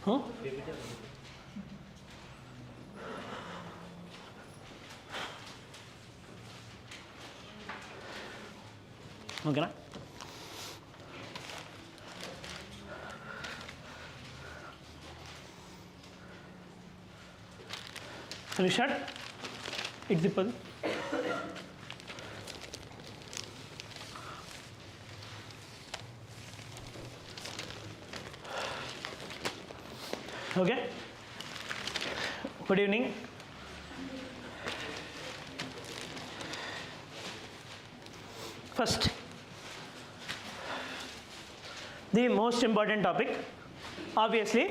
ఓకేనా? రిషాడ్ ఇటు తిప్పదు. Okay, good evening. First, the most important topic, obviously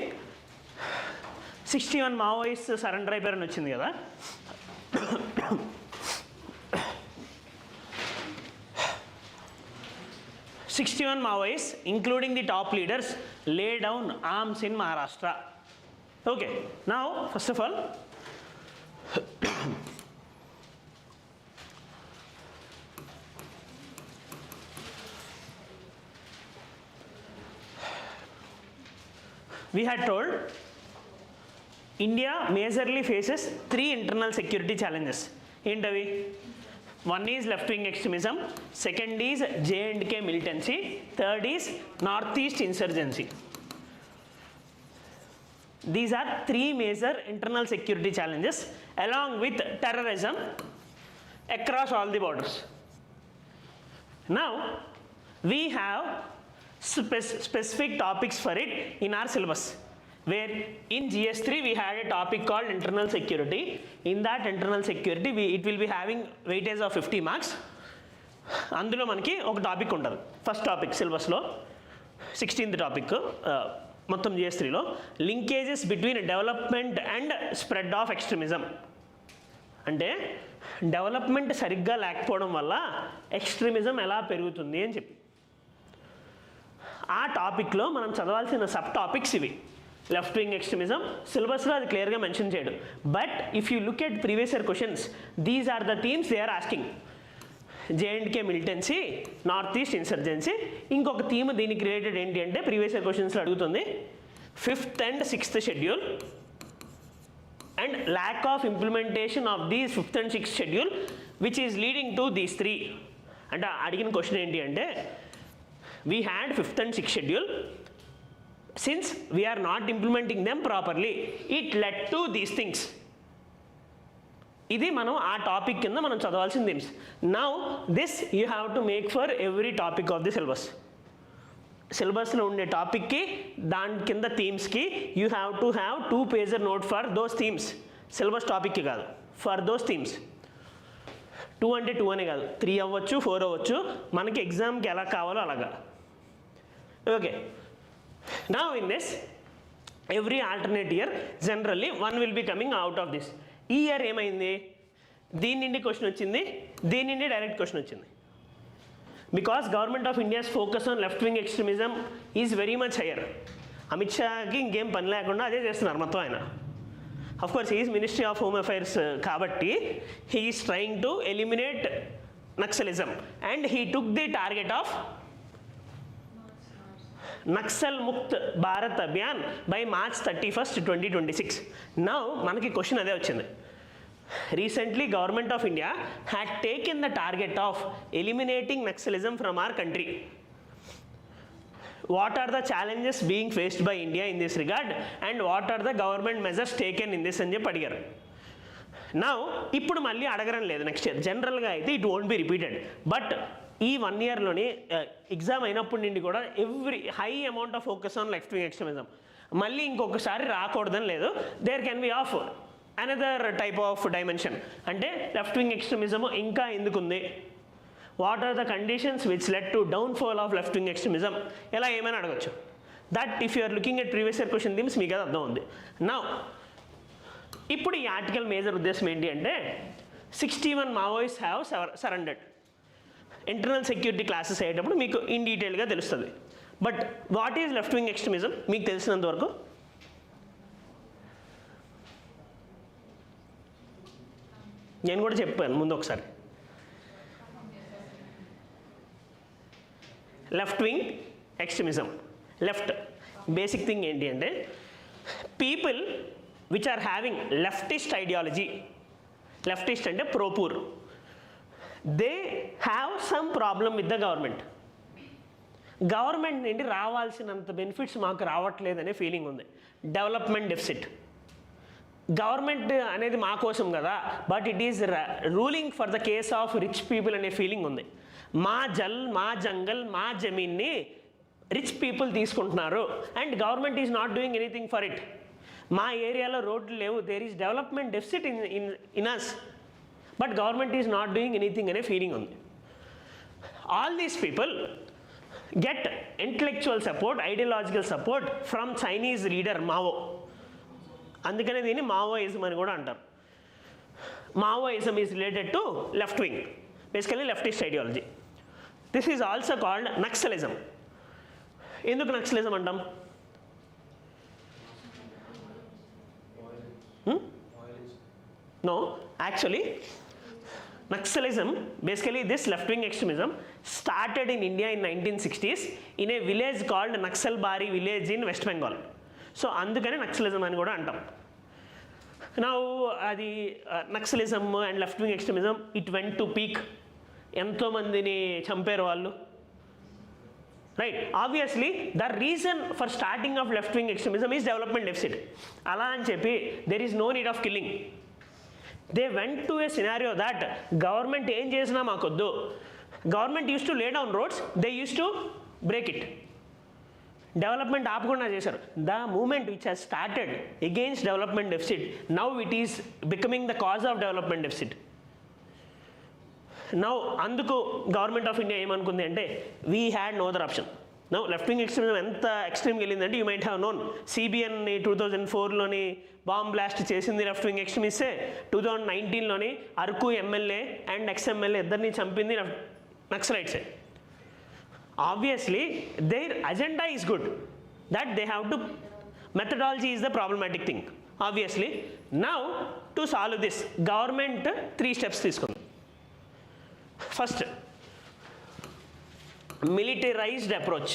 61 Maoists surrender అయిపోయారని వచ్చింది కదా. "61 Maoists, including the top leaders, lay down arms in Maharashtra." Okay, now first of all, we had told India majorly faces 3 internal security challenges. Entavi? One is left-wing extremism, second is J&K militancy, third is northeast insurgency. These are 3 major internal security challenges along with terrorism across all the borders. Now we have specific topics for it in our syllabus, where in GS3 we had a topic called internal security. In that internal security it will be having weightage of 50 marks. అందులో మనకి ఒక topic ఉంటుంది. First topic సిలబస్లో 16th topic మొత్తం GS3లో, linkages between development and spread of extremism. అంటే development సరిగ్గా లేకపోవడం వల్ల ఎక్స్ట్రీమిజం ఎలా పెరుగుతుంది అని చెప్పి ఆ టాపిక్లో మనం చదవాల్సిన సబ్ టాపిక్స్ ఇవి. లెఫ్ట్ వింగ్ ఎక్స్ట్రీమిజం సిలబస్లో అది క్లియర్గా మెన్షన్ చేయడు. But if you look at previous year questions, these are the themes they are asking. J&K militancy, north east insurgency. ఇంకొక థీమ్ దీనికి రిలేటెడ్ ఏంటి అంటే ప్రీవియస్ ఇయర్ క్వశ్చన్స్లో అడుగుతుంది 5th and 6th schedule and lack of implementation of these 5th and 6th schedule which is leading to these 3. అంటే అడిగిన question ఏంటి అంటే, we had 5th and 6th schedule, since we are not implementing them properly, it led to these things. ఇది మనం ఆ topic కింద మనం చదవాల్సిన themes. Now this you have to make for every topic of the syllabus. సిలబస్లో ఉండే టాపిక్కి దాని కింద థీమ్స్కి you have to have 2 pager note for those themes. Syllabus టాపిక్కి కాదు, ఫర్ దోస్ థీమ్స్. 2 అంటే 2 అనే కాదు, 3 అవ్వచ్చు, 4 అవ్వచ్చు, మనకి ఎగ్జామ్కి ఎలా కావాలో అలాగా. Okay, now in this every alternate year generally 1 will be coming out of this. ఈ ఇయర్ ఏమైంది, దీని నుండి క్వశ్చన్ వచ్చింది, దీని నుండి డైరెక్ట్ క్వశ్చన్ వచ్చింది. Because government of India's focus on left wing extremism is very much higher. Amit షాకి ఇంకేం పని లేకుండా అదే చేస్తున్నారు మొత్తం ఆయన. Of course he is ministry of home affairs కాబట్టి he is trying to eliminate naxalism and he took the target of Naxal Mukt Bharat Abhiyan by March 31st, 2026. Now మనకి క్వశ్చన్ అదే వచ్చింది. Recently government of India had taken the target of eliminating naxalism from our country. What are the challenges being faced by India in this regard and what are the government measures taken in this అని చెప్పి అడిగారు. Now ఇప్పుడు మళ్ళీ అడగడం లేదు next year. జనరల్గా అయితే it won't be repeated. But ఈ 1 yearలోనే ఎగ్జామ్ అయినప్పటి నుండి కూడా every high amount of focus on left wing extremism. మళ్ళీ ఇంకొకసారి రాకూడదని లేదు. There can be of another type of dimension. అంటే లెఫ్ట్ వింగ్ ఎక్స్ట్రీమిజం ఇంకా ఎందుకుంది, what are the conditions which led to downfall of left wing extremism, ఇలా ఏమైనా అడగచ్చు. That if you are looking at previous year question themes మీకు అది అర్థం ఉంది. నౌ ఇప్పుడు ఈ ఆర్టికల్ మేజర్ ఉద్దేశం ఏంటి అంటే 61 Maoists have surrendered. Internal security classes అయ్యేటప్పుడు మీకు ఇన్ డీటెయిల్గా తెలుస్తుంది. But what is left wing extremism మీకు తెలిసినంత వరకు నేను కూడా చెప్పాను ముందు ఒకసారి. Left wing extremism, left basic thing ఏంటి అంటే People which are having leftist ideology, leftist and pro-poor, they have some problem with the government. Government నుండి రావాల్సినంత బెనిఫిట్స్ మాకు రావట్లేదనే ఫీలింగ్ ఉంది. Development deficit. గవర్నమెంట్ అనేది మా కోసం కదా, but it is ruling for the case of rich people అనే ఫీలింగ్ ఉంది. మా జంగల్ మా జమీన్ని రిచ్ పీపుల్ తీసుకుంటున్నారు and government is not doing anything for it. మా ఏరియాలో రోడ్లు లేవు, there is development deficit in us, but government is not doing anything అనే ఫీలింగ్ ఉంది. All these people get intellectual support, ideological support from Chinese leader Mao. అందుకనే దీన్ని Maoism అని కూడా అంటారు. Maoism is related to left wing, basically leftist ideology. This is also called naxalism. ఎందుకు naxalism అంటాం? No, actually Naxalism, basically this left-wing extremism started in India in 1960s in a village called Naxalbari village in West Bengal. So andukane Naxalism ani kuda antam. Now adi Naxalism and left-wing extremism, it went to peak. Ento mandini champeru vallu, right? Obviously the reason for starting of left-wing extremism is development deficit. Ala ani cheppi there is no need of killing. They went to a scenario that government ఏం చేసినా మాకొద్దు. Government used to lay down roads, they used to break it. Development ఆపకుండా చేశారు. The movement which has started against development deficit, now it is becoming the cause of development deficit. Now అందుకు government of India ఏమనుకుంది అంటే we had no other option. Now left wing extremism ఎంత ఎక్స్ట్రీమ్కి వెళ్ళిందంటే you might have known సిబిఎన్ని 2004లోని bomb blast చేసింది left wing ఎక్స్ట్రీమిస్టే. 2019లోని అరకు ఎమ్మెల్యే అండ్ ఎక్స్ఎమ్మెల్యే ఇద్దరిని చంపింది నక్సలైట్సే. Obviously their agenda is good, that they have to, methodology is the problematic thing. Obviously now to solve this government 3 steps తీసుకుంది. First, militarized approach.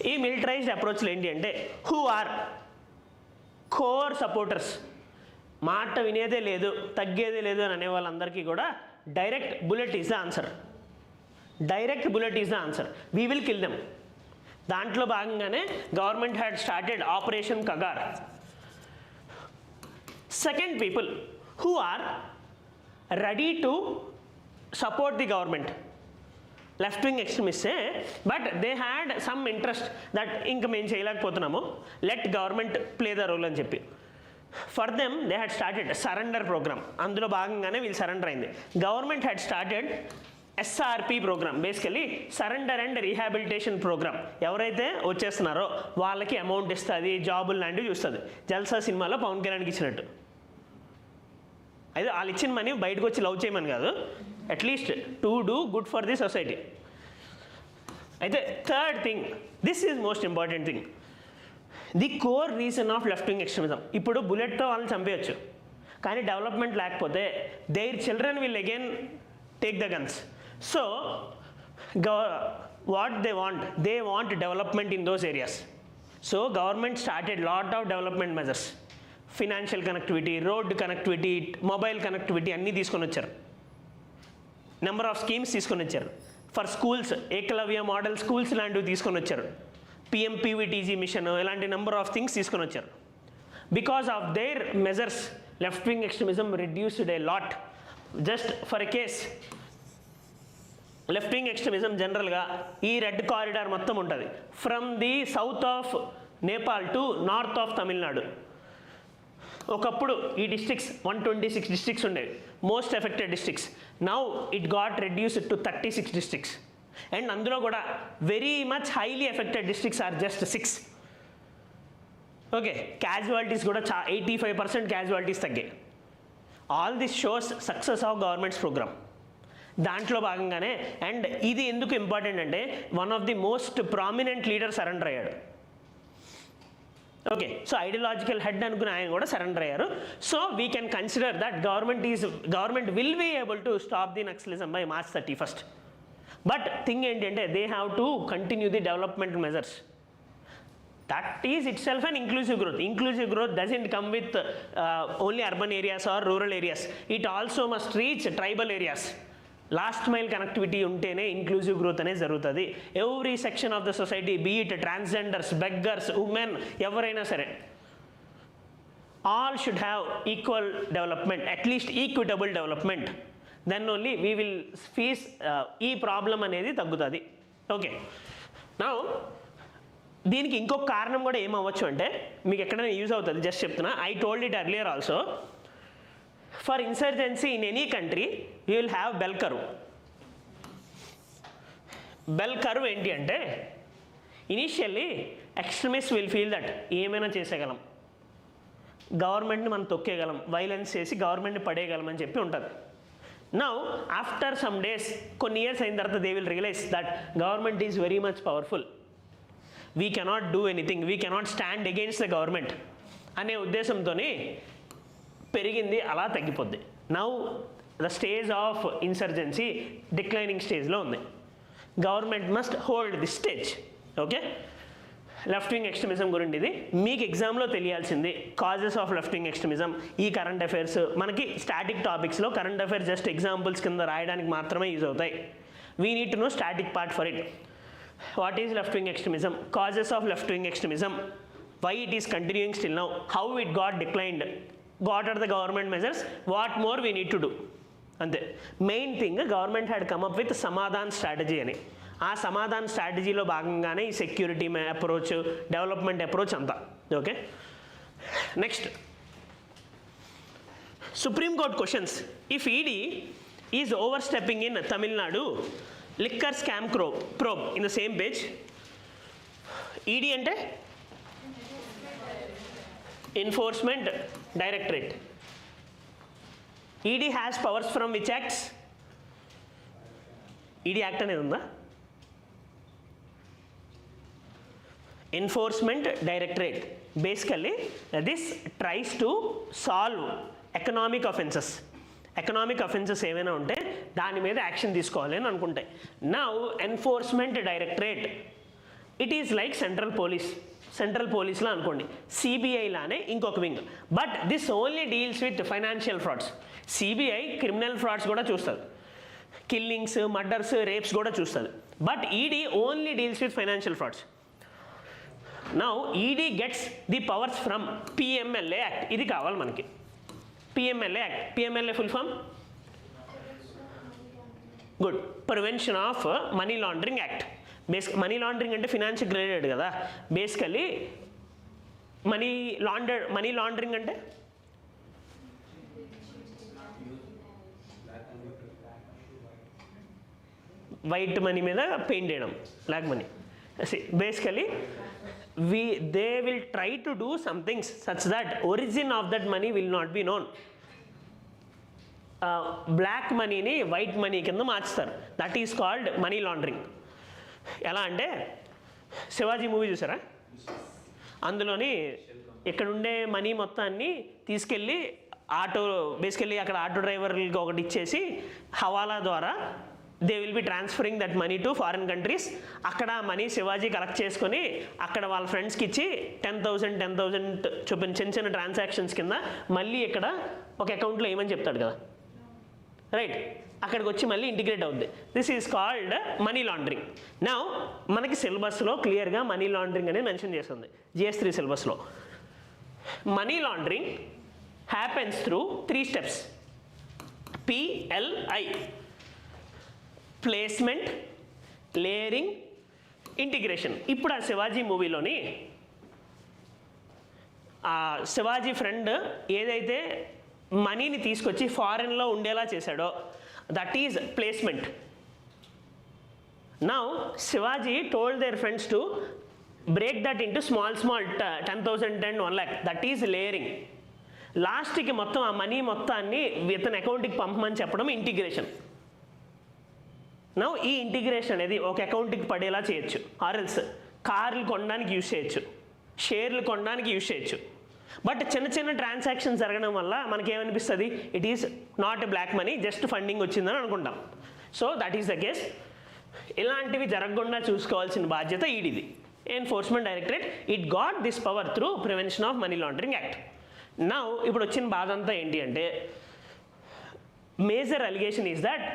ఈ militarized అప్రోచ్లు ఏంటి అంటే హూ ఆర్ కోర్ సపోర్టర్స్, మాట వినేదే లేదు తగ్గేదే లేదు అని అనే వాళ్ళందరికీ కూడా direct bullet is the answer. Direct bullet is the answer. We will kill them. దాంట్లో భాగంగానే government had started operation Kagar. Second, people who are ready to support the government. Left wing extremists, but they had some interest that inka men cheyalakapothunnamo, let government play the role ani cheppi. For them they had started surrender program. Andulo bhagangane we'll surrender ayindi. Government had started SRP program, basically surrender and rehabilitation program. ఎవరైతే వచ్చేస్తున్నారో వాళ్ళకి amount ఇస్తుంది, జాబులు లాంటివి చూస్తుంది. జల్సా సినిమాలో పవన్ కళ్యాణ్కి ఇచ్చినట్టు. అయితే వాళ్ళు ఇచ్చిన మనీ బయటకు వచ్చి లవ్ చేయమని కాదు, at least to do good for the society. అయితే third thing, this is most important thing, the core reason of left wing extremism. ఇప్పుడు బుల్లెట్తో వాళ్ళని చంపేయచ్చు, కానీ డెవలప్మెంట్ లేకపోతే their children will again take the guns. So what they want development in those areas. So government started lot of development measures. Financial connectivity, road connectivity, mobile connectivity అన్నీ తీసుకొని వచ్చారు. Number of schemes తీసుకొని వచ్చారు. For schools, Eklavya model schools లాంటివి తీసుకొని వచ్చారు. PMPVTG machine, ఇలాంటి number of things తీసుకొని వచ్చారు. Because of their measures left wing extremism reduced a lot. Just for a case, left wing extremism జనరల్గా ఈ రెడ్ కారిడార్ మొత్తం ఉంటుంది, from the south of Nepal to north of Tamil Nadu. ఒకప్పుడు ఈ districts 126 districts ఉండేవి, most affected districts. Now it got reduced to 36 districts. And అందులో కూడా very much highly affected districts are just 6. Okay, casualties కూడా 85% క్యాజువాలిటీస్ తగ్గాయి. All this shows success of government's programme. దాంట్లో భాగంగానే, అండ్ ఇది ఎందుకు ఇంపార్టెంట్ అంటే one of the most prominent leader surrender అయ్యాడు. ఓకే, సో ఐడియాలజికల్ హెడ్ అనుకుని ఆయన కూడా సరెండర్ అయ్యారు. So we can consider that government will be able to stop the naxalism by March 31st. But thing ఏంటంటే they have to continue the development measures. That is itself an inclusive growth. Inclusive growth doesn't come with only urban areas or rural areas. It also must reach tribal areas. Last mile connectivity untene inclusive growth ane jarugutundi. Every section of the society, be it transgenders, beggars, women, evaraina sare, all should have equal development, at least equitable development. Then only we will face ee problem anedi taggutadi. Okay, now దీనికి ఇంకొక కారణం కూడా ఏమవ్వచ్చు అంటే మీకు ఎక్కడైనా use అవుతుంది, just చెప్తున్నా. I told it earlier also. For insurgency in any country you will have bell curve. Bell curve ఏంటి అంటే initially extremist will feel that ఏమైనా చేసేయగలం, గవర్నమెంట్ని మనం తొక్కేయగలం, వైలెన్స్ చేసి గవర్నమెంట్ని పడేయగలం అని చెప్పి ఉంటుంది. నౌ ఆఫ్టర్ సమ్ డేస్, కొన్ని ఇయర్స్ అయిన తర్వాత they will realise that government is very much powerful, we cannot do anything, we cannot stand against the government అనే ఉద్దేశంతోనే పెరిగింది, అలా తగ్గిపోద్ది. Now the stage of insurgency declining స్టేజ్లో ఉంది. Government must hold the stage. Okay, left wing extremism గురించి ఇది మీకు ఎగ్జామ్లో తెలియాల్సింది. Causes of left wing extremism, ఈ కరెంట్ అఫైర్స్ మనకి స్టాటిక్ టాపిక్స్లో కరెంట్ అఫైర్స్ జస్ట్ ఎగ్జాంపుల్స్ కింద రాయడానికి మాత్రమే యూజ్ అవుతాయి. We need to know static part for it. What is left wing extremism? Causes of left wing extremism. Why it is continuing still now? How it got declined? What are the government measures? What more we need to do? అంతే. Main thing government had come up with Samadhan strategy అని. ఆ సమాధాన్ స్ట్రాటజీలో భాగంగానే ఈ security approach, development approach అంతా. Okay, next supreme court questions. If ED is over stepping in Tamil Nadu liquor scam probe in the same page. ED ante Enforcement Directorate. ED has powers from which acts? ED act anedi unda? Enforcement Directorate. Basically this tries to solve economic offences. Economic offences ఏమైనా ఉంటే దాని మీద action తీసుకోవాలి అని అనుకుంటాయి. Now enforcement directorate, it is like central పోలీస్లో అనుకోండి, CBI లానే ఇంకొక wing. But this only deals with financial frauds. CBI criminal frauds కూడా చూస్తుంది, కిల్లింగ్స్, మర్డర్స్, రేప్స్ కూడా చూస్తుంది. But ED only deals with financial frauds. Now ED gets the powers from PMLA act. ఇది కావాలి మనకి. PMLA Act. PMLA full form? Good. Prevention of Money Laundering Act. Money laundering అంటే financial related కదా. Basically money laundering అంటే white money మీద paint చేయడం, black money. Basically they will try to do some things such that origin of that money will not be known. Black మనీని white money కింద మార్చుతారు. That is called money laundering. ఎలా అంటే Shivaji movie చూసారా? అందులోని ఇక్కడ ఉండే మనీ మొత్తాన్ని తీసుకెళ్ళి బేసికల్లీ అక్కడ ఆటో డ్రైవర్కి ఒకటి ఇచ్చేసి హవాలా ద్వారా they will be transferring that money to foreign countries. అక్కడ మనీ శివాజీ కలెక్ట్ చేసుకొని అక్కడ వాళ్ళ ఫ్రెండ్స్కి ఇచ్చి 10,000 చొప్పున చిన్న ట్రాన్సాక్షన్స్ కింద మళ్ళీ ఇక్కడ ఒక అకౌంట్లో ఏమని చెప్తాడు కదా, రైట్? అక్కడికి వచ్చి మళ్ళీ ఇంటిగ్రేట్ అవుద్ది. This is called money laundering. Now మనకి సిలబస్లో క్లియర్గా మనీ లాండరింగ్ అనేది మెన్షన్ చేస్తుంది GS3 సిలబస్లో. Money laundering happens through 3 steps. PLI, placement, layering, integration. ఇప్పుడు ఆ శివాజీ మూవీలోని ఆ శివాజీ ఫ్రెండ్ ఏదైతే మనీని తీసుకొచ్చి ఫారెన్లో ఉండేలా చేశాడో that is placement. Now Shivaji told their friends to break that into small 10,000 and 1 lakh. That is layering. లాస్ట్కి మొత్తం ఆ మనీ మొత్తాన్ని ఇతని అకౌంట్కి పంపమని చెప్పడం ఇంటిగ్రేషన్. నౌ ఈ ఇంటిగ్రేషన్ అనేది ఒక అకౌంట్కి పడేలా చేయొచ్చు. ఆర్ఎల్స్ కార్లు కొనడానికి యూజ్ చేయొచ్చు, షేర్లు కొనడానికి యూజ్ చేయొచ్చు. బట్ చిన్న ట్రాన్సాక్షన్స్ జరగడం వల్ల మనకేమనిపిస్తుంది, it is not a black money, just funding వచ్చిందని అనుకుంటాం. So that is the case. ఇలాంటివి జరగకుండా చూసుకోవాల్సిన బాధ్యత ఈడీది. Enforcement directorate it got this power through prevention of money laundering act. Now ఇప్పుడు వచ్చిన బాధ అంతా ఏంటి అంటే major allegation is that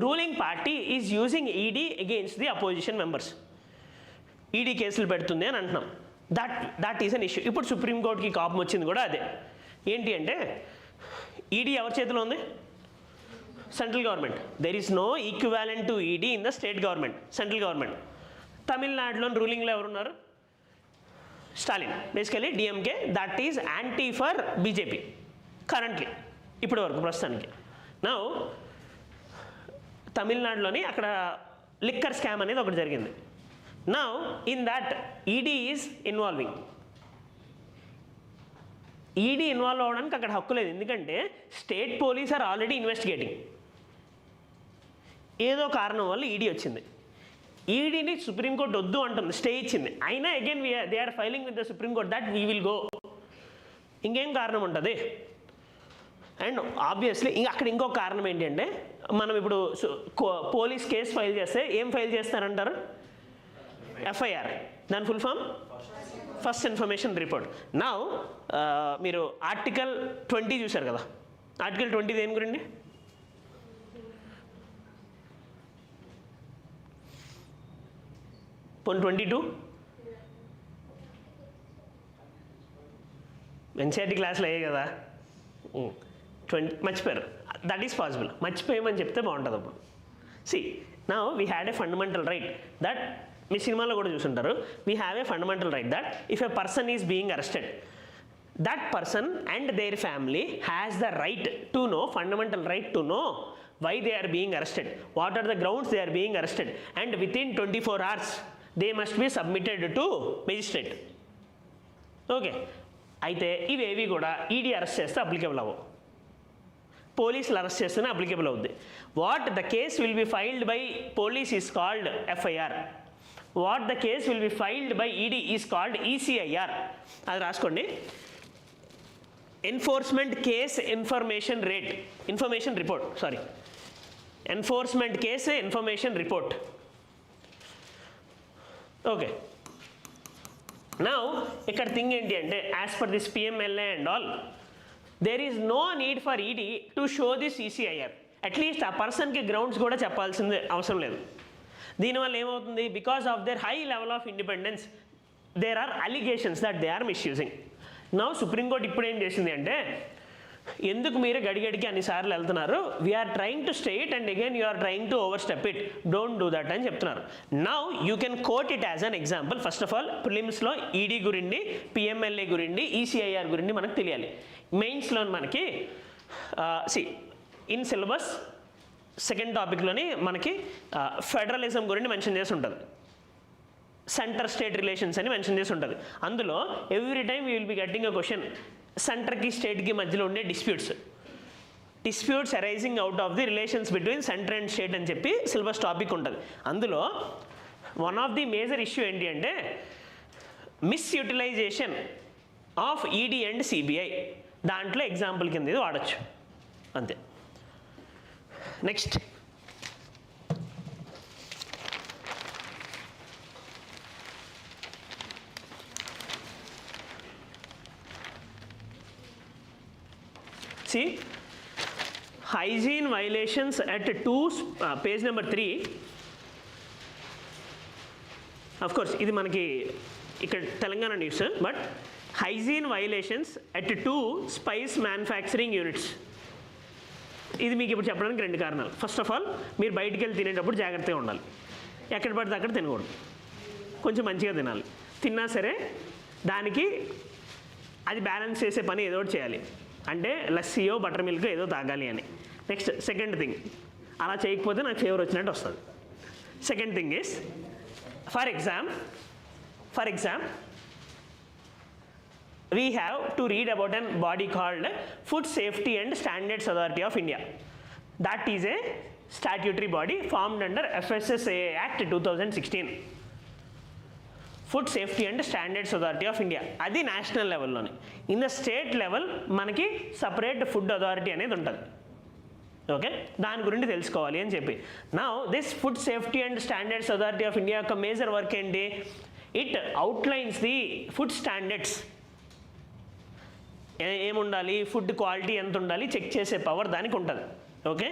ruling party is using ED against the opposition members. ED కేసులు పెడుతుంది అని అంటున్నాం. That is an issue. ఇప్పుడు సుప్రీంకోర్టుకి కోపం వచ్చింది కూడా అదే. ఏంటి అంటే ఈడీ ఎవరి చేతిలో ఉంది? Central government. There is no equivalent to ED in the state government, central government. తమిళనాడులో రూలింగ్లో ఎవరున్నారు? Stalin, basically DMK. That is anti for BJP currently, ఇప్పటి వరకు ప్రస్తుతానికి. నౌ తమిళనాడులోని అక్కడ లిక్కర్ స్కామ్ అనేది ఒకటి జరిగింది. Now in that ED is involving. ED involve అవ్వడానికి అక్కడ హక్కు లేదు, ఎందుకంటే state police are already investigating. ఏదో కారణం వల్ల ఈడీ వచ్చింది. ఈడీని సుప్రీంకోర్టు వద్దు అంటుంది, స్టే ఇచ్చింది. అయినా again they are filing with the supreme court that we will go. ఇంకేం కారణం ఉంటుంది? అండ్ ఆబ్వియస్లీ అక్కడ ఇంకో కారణం ఏంటంటే మనం ఇప్పుడు పోలీస్ కేసు ఫైల్ చేస్తే ఏం ఫైల్ చేస్తారంటారు? ఎఫ్ఐఆర్. దాని full form first information report. Now మీరు ఆర్టికల్ 20 చూశారు కదా. ఆర్టికల్ 20 దేని గురించి? పోనీ 22 ఎన్సీఆర్టీ క్లాస్లో అయ్యే కదా. 20 మర్చిపోయారు. That is possible. మర్చిపోయామని చెప్తే బాగుంటుంది అప్పుడు. See now we had a fundamental right that, మీ సినిమాలో కూడా చూసుంటారు, we have a fundamental right that if a person is being arrested, that person and their family has the right to know, fundamental right to know why they are being arrested, what are the grounds they are being arrested, and within 24 hours they must be submitted to magistrate. Okay, అయితే ఇవేవి కూడా ED arrest చేస్తే applicable అవ్వవు, పోలీసులు arrest చేస్తేనే applicable అవుద్ది. What the case will be filed by police is called FIR. What the case will be filed by ED is called ECIR. అది రాసుకోండి. Enforcement case information report. Enforcement case information report. Okay, now ఇక్కడ thing ఏంటి అంటే as per this PMLA and all there is no need for ED to show this ECIR. At least ఆ పర్సన్కి grounds కూడా చెప్పాల్సిందే అవసరం లేదు. దీనివల్ల ఏమవుతుంది? Because of their high level of independence there are allegations that they are misusing. Now Supreme Court ఇప్పుడు ఏం చేసింది అంటే ఎందుకు మీరు గడిగడికి అన్నిసార్లు వెళ్తున్నారు, we're trying to stay it and again you're trying to overstep it, don't do that అని చెప్తున్నారు. Now you can quote it as an example. First of all ప్రిలిమ్స్లో ఈడీ గురించి, పిఎంఎల్ఏ గురించి, ఈసీఐఆర్ గురించి మనకు తెలియాలి. మెయిన్స్లో మనకి ఇన్ సిలబస్ సెకండ్ టాపిక్లోని మనకి ఫెడరలిజం గురించి మెన్షన్ చేసి ఉంటుంది, సెంటర్ స్టేట్ రిలేషన్స్ అని మెన్షన్ చేసి ఉంటుంది. అందులో every time we will be getting a question సెంటర్కి స్టేట్కి మధ్యలో ఉండే disputes arising out of the relations between centre and state అని చెప్పి సిలబస్ టాపిక్ ఉంటుంది. అందులో one of the major issue ఏంటి అంటే misutilisation of ED and CBI. దాంట్లో ఎగ్జాంపుల్ కింద ఇది వాడచ్చు అంతే. Next see hygiene violations at page number 3. of course ఇది మనకి ఇక్కడ Telangana news, but hygiene violations at 2 spice manufacturing units. ఇది మీకు ఇప్పుడు చెప్పడానికి 2 కారణాలు. ఫస్ట్ ఆఫ్ ఆల్ మీరు బయటికి వెళ్ళి తినేటప్పుడు జాగ్రత్తగా ఉండాలి, ఎక్కడ పడితే అక్కడ తినకూడదు, కొంచెం మంచిగా తినాలి. తిన్నా సరే దానికి అది బ్యాలెన్స్ చేసే పని ఏదో ఒకటి చేయాలి, అంటే లస్సీయో బటర్ మిల్క్ ఏదో తాగాలి అని. నెక్స్ట్ సెకండ్ థింగ్, అలా చేయకపోతే నాకు ఫీవర్ వచ్చినట్టు వస్తుంది. Second thing is for exam we have to read about an body called Food Safety and Standards Authority of India. That is a statutory body formed under FSSAI Act 2016. Food safety and standards authority of India, అది national లెవెల్లోనే. In the state level మనకి separate food authority అనేది ఉంటుంది. Okay, దాని గురించి తెలుసుకోవాలి అని చెప్పి. Now this food safety and standards authority of India యొక్క మేజర్ వర్క్ ఏంటి? It outlines the food standards. ఏముండాలి, ఫుడ్ క్వాలిటీ ఎంత ఉండాలి చెక్ చేసే పవర్ దానికి ఉంటుంది. Okay,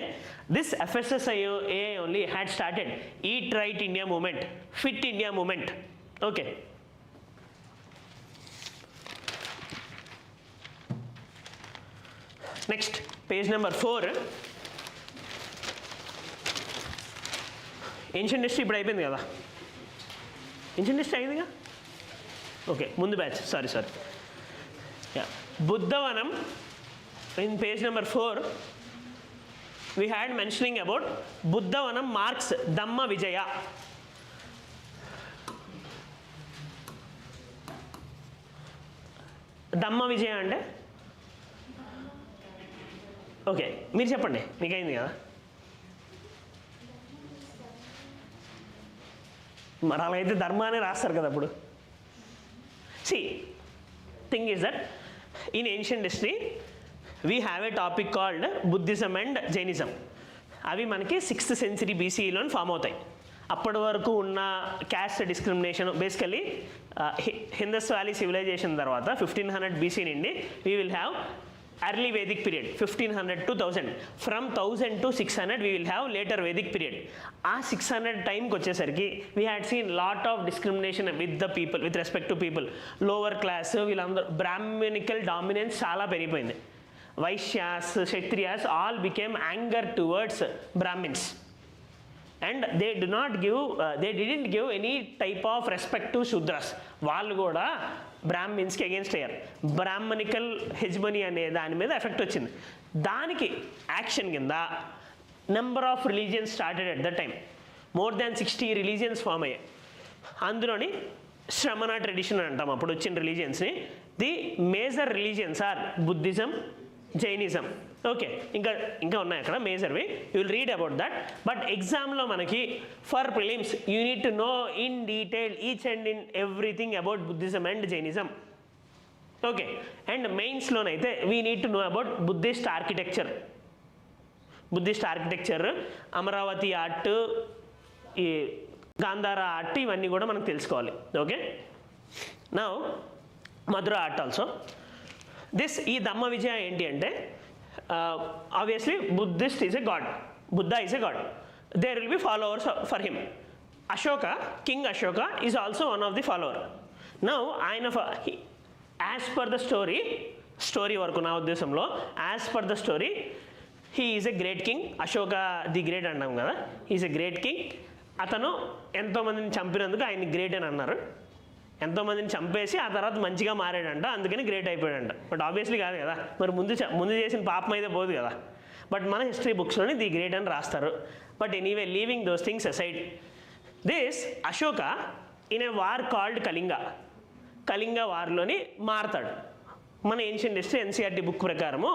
this FSSAI only had started eat right India movement, fit India moment. Okay, next page number 4. Ancient history ఇప్పుడు అయిపోయింది కదా, ఏన్షియంట్ హిస్టరీ అయిందిగా. ఓకే, ముందు batch, sorry. Buddhavanam in page number 4 we had mentioning about Buddhavanam marks Dhamma Vijaya. Dhamma Vijaya అంటే okay మీరు చెప్పండి, మీకైంది కదా. మరి అలాగైతే ధర్మాన్ని రాస్తారు కదా అప్పుడు. See thing is that in ancient history we have a topic called Buddhism and Jainism. అవి మనకి 6th century BCEలో ఫామ్ అవుతాయి. అప్పటి వరకు ఉన్న caste discrimination basically Indus valley civilization తర్వాత 1500 BC నుండి we will have early Vedic period 1500 to 1000. From 1000 to 600 we will have later Vedic period. ఆ 600 టైంకి వచ్చేసరికి we had seen lot of discrimination with the people, with respect to people. Lower class వీళ్ళందరూ Brahminical dominance చాలా పెరిగిపోయింది. Vaishyas, Kshatriyas all became anger towards Brahmins. And they didn't give any type of respect to Shudras. వాళ్ళు కూడా బ్రాహ్మిన్స్కి against అయ్యారు. Brahminical హెజ్మనీ అనే దాని మీద effect వచ్చింది. దానికి యాక్షన్ కింద number of religions started at the time. More than 60 religions form అయ్యాయి. అందులోని శ్రమణ ట్రెడిషన్ అంటాం అప్పుడు వచ్చిన రిలీజియన్స్ని. The major religions are Buddhism, Jainism. Okay, ఇంకా ఉన్నాయి అక్కడ మేజర్వి, you will read about that. But ఎగ్జామ్లో మనకి for prelims you need to know in detail each and in everything about Buddhism and Jainism. Okay, and మెయిన్స్లోనైతే we need to know about Buddhist architecture. Amaravati art, ఈ Gandhara art, ఇవన్నీ కూడా మనకు తెలుసుకోవాలి. Okay, now మధుర art also. ఈ ధమ్మ విజయ ఏంటి అంటే obviously Buddhist is a god, Buddha is a god, there will be followers for him. King Ashoka is also one of the follower. Now as per the story వరకు నా ఉద్దేశంలో as per the story he is a great king. Ashoka the great అంటాం కదా, he is a great king. అతను ఎంతోమందిని చంపినందుకు ఆయన great అని అన్నారు. ఎంతోమందిని చంపేసి ఆ తర్వాత మంచిగా మారాడంట, అందుకని గ్రేట్ అయిపోయాడంట. బట్ ఆబ్వియస్లీ కాదు కదా, మరి ముందు చేసిన పాపం అయితే పోదు కదా. బట్ మన హిస్టరీ బుక్స్లోని ది గ్రేట్ అని రాస్తారు. But anyway leaving those things aside, this Ashoka in a war called Kalinga వార్లోని మారతాడు. మన ఏన్షియంట్ హిస్టరీ NCERT బుక్ ప్రకారము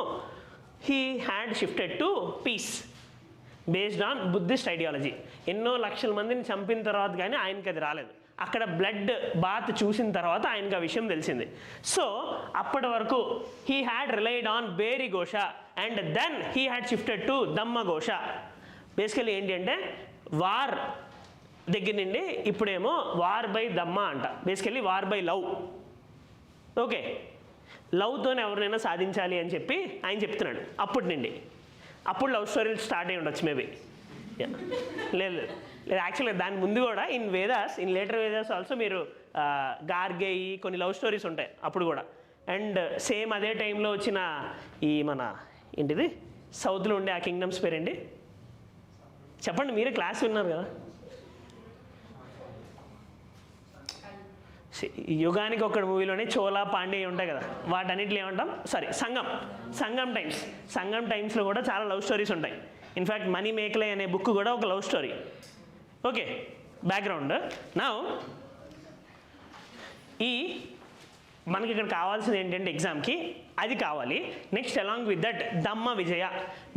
he had shifted to peace based on Buddhist ideology. ఎన్నో లక్షల మందిని చంపిన తర్వాత కానీ ఆయనకి అది రాలేదు. అక్కడ బ్లడ్ బాత్ చూసిన తర్వాత ఆయనకు ఆ విషయం తెలిసింది. సో అప్పటి వరకు he had relied on Bheri Ghosha and then he had shifted to Dhamma Ghosha. Basically ఏంటి అంటే వార్ దగ్గర నుండి ఇప్పుడేమో వార్ బై ధమ్మ అంట, basically war by love. Okay, లవ్తోనే ఎవరినైనా సాధించాలి అని చెప్పి ఆయన చెప్తున్నాడు అప్పటి నుండి. అప్పుడు లవ్ స్టోరీలు స్టార్ట్ అయ్యి ఉండొచ్చు మేబీ. లేదు యాక్చువల్గా దాని ముందు కూడా ఇన్ లేటర్ వేదాస్ ఆల్సో మీరు గార్గేయి కొన్ని లవ్ స్టోరీస్ ఉంటాయి అప్పుడు కూడా. అండ్ సేమ్ అదే టైంలో వచ్చిన ఈ మన ఏంటిది సౌత్లో ఉండే ఆ కింగ్డమ్స్ పేరేంటి చెప్పండి, మీరే క్లాస్ విన్నారు కదా. యుగానికి ఒక్కడి మూవీలోనే చోళా పాండే ఉంటాయి కదా, వాటన్నిటిలో ఏమంటాం సంగం టైమ్స్లో కూడా చాలా లవ్ స్టోరీస్ ఉంటాయి. ఇన్ఫ్యాక్ట్ మనీ మేకలే అనే బుక్ కూడా ఒక love story. Okay, background. Now మనకి ఇక్కడ కావాల్సింది ఏంటంటే ఎగ్జామ్కి అది కావాలి. Next along with that Dhamma Vijaya.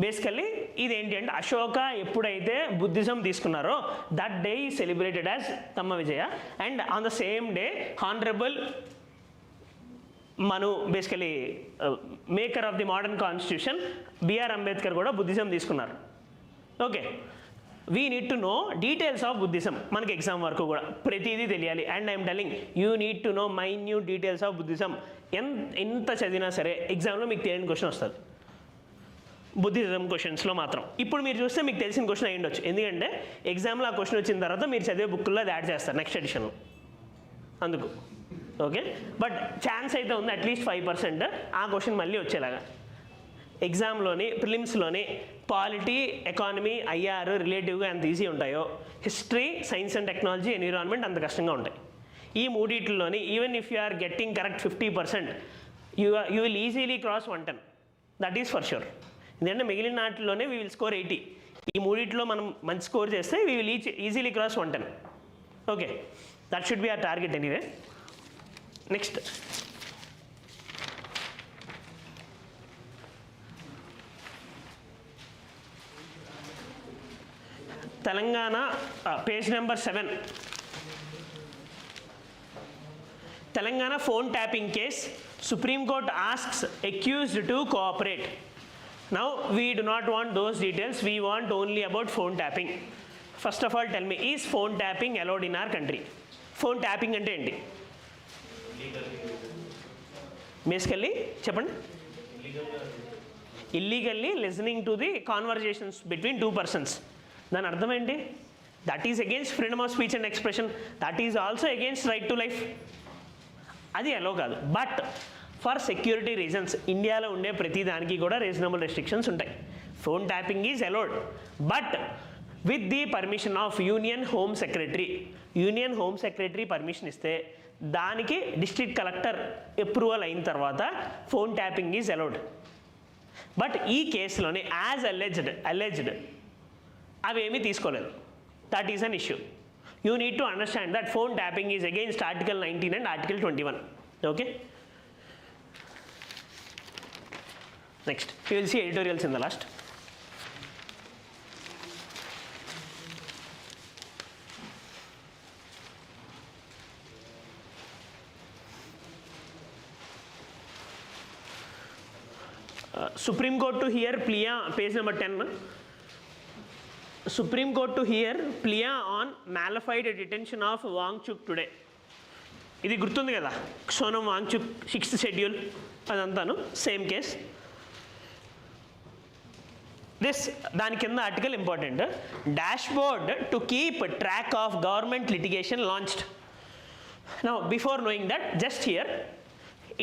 Basically ఇది ఏంటి అంటే అశోక ఎప్పుడైతే బుద్ధిజం తీసుకున్నారో that day is celebrated as Dhamma Vijaya. And on the same day honourable Manu basically maker of the modern constitution, BR Ambedkar కూడా బుద్ధిజం తీసుకున్నారు. Okay, we need to no details of Buddhism. మనకి exam వరకు కూడా ప్రతిదీ తెలియాలి. And I'm telling you need to no minute details of Buddhism. ఎంత చదివినా సరే ఎగ్జామ్లో మీకు తెలియని క్వశ్చన్ వస్తుంది బుద్ధిజం క్వశ్చన్స్లో మాత్రం. ఇప్పుడు మీరు చూస్తే మీకు తెలిసిన క్వశ్చన్ అయ్యి ఉండొచ్చు, ఎందుకంటే ఎగ్జామ్లో ఆ క్వశ్చన్ వచ్చిన తర్వాత మీరు చదివే బుక్లో అది యాడ్ చేస్తారు నెక్స్ట్ ఎడిషన్లో, అందుకు. ఓకే, బట్ ఛాన్స్ అయితే ఉంది అట్లీస్ట్ 5% ఆ క్వశ్చన్ మళ్ళీ వచ్చేలాగా. ఎగ్జామ్లోని ప్రిలిమ్స్లోని పాలిటీ, ఎకానమీ, ఐఆర్ రిలేటివ్గా ఎంత ఈజీ ఉంటాయో, history, science and technology, environment అంత కష్టంగా ఉంటాయి. ఈ మూడిట్లోని even if you are getting correct 50%, you will easily cross 110, that is for sure. ఎందుకంటే మిగిలిన నాటిలోనే వీ విల్ స్కోర్ 80. ఈ మూడిట్లో మనం మంచి స్కోర్ చేస్తే we will easily cross 110. Okay, that should be our target anyway. Next, Telangana page number 7. Telangana phone tapping case, Supreme Court asks accused to cooperate. Now we do not want those details, we want only about phone tapping. First of all tell me, is phone tapping allowed in our country? Phone tapping అంటే ఏంటి? Basically చెప్పండి. Illegally listening to the conversations between 2 persons. దాని అర్థం ఏంటి? That is against freedom of speech and expression, that is also against right to life. అది అలో కాదు. But for security reasons ఇండియాలో ఉండే ప్రతి దానికి కూడా రీజనబుల్ రెస్ట్రిక్షన్స్ ఉంటాయి. Phone tapping is allowed but with the permission of union home secretary. Union home secretary permission ఇస్తే దానికి డిస్ట్రిక్ట్ కలెక్టర్ అప్రూవల్ అయిన తర్వాత phone tapping is allowed. But ఈ కేసులోనే యాజ్ అలెజ్డ్ అవేమీ తీసుకోలేదు. That is an issue. You need to understand that phone tapping is against Article 19 and Article 21. Okay. Next, you will see editorials in the last. Supreme Court to hear plea, page number 10. Supreme Court to hear plea on malified detention of Wangchuk today. ఇది గుర్తుంది కదా, Sonam Wangchuk 6th schedule అదంతాను same case. దాని కింద article important. Dashboard to keep track of government litigation launched. Now before knowing that, just hear